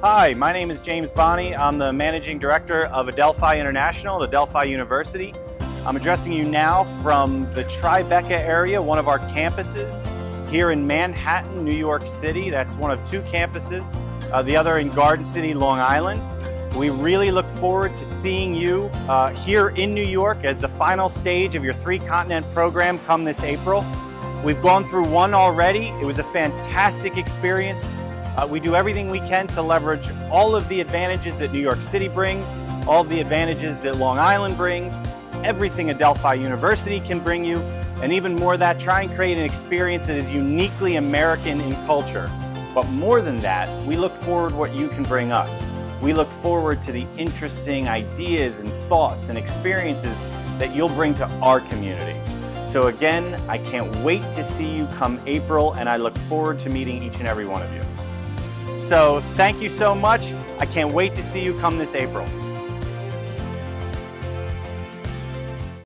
Hi, my name is James Bonney. I'm the Managing Director of Adelphi International at Adelphi University. I'm addressing you now from the Tribeca area, one of our campuses here in Manhattan, New York City. That's one of two campuses, the other in Garden City, Long Island. We really look forward to seeing you here in New York as the final stage of your three-continent program come this April. We've gone through one already. It was a fantastic experience. We do everything we can to leverage all of the advantages that New York City brings, all of the advantages that Long Island brings, everything Adelphi University can bring you, and even more of that, try and create an experience that is uniquely American in culture. But more than that, we look forward to what you can bring us. We look forward to the interesting ideas and thoughts and experiences that you'll bring to our community. So again, I can't wait to see you come April, and I look forward to meeting each and every one of you. So thank you so much. I can't wait to see you come this April.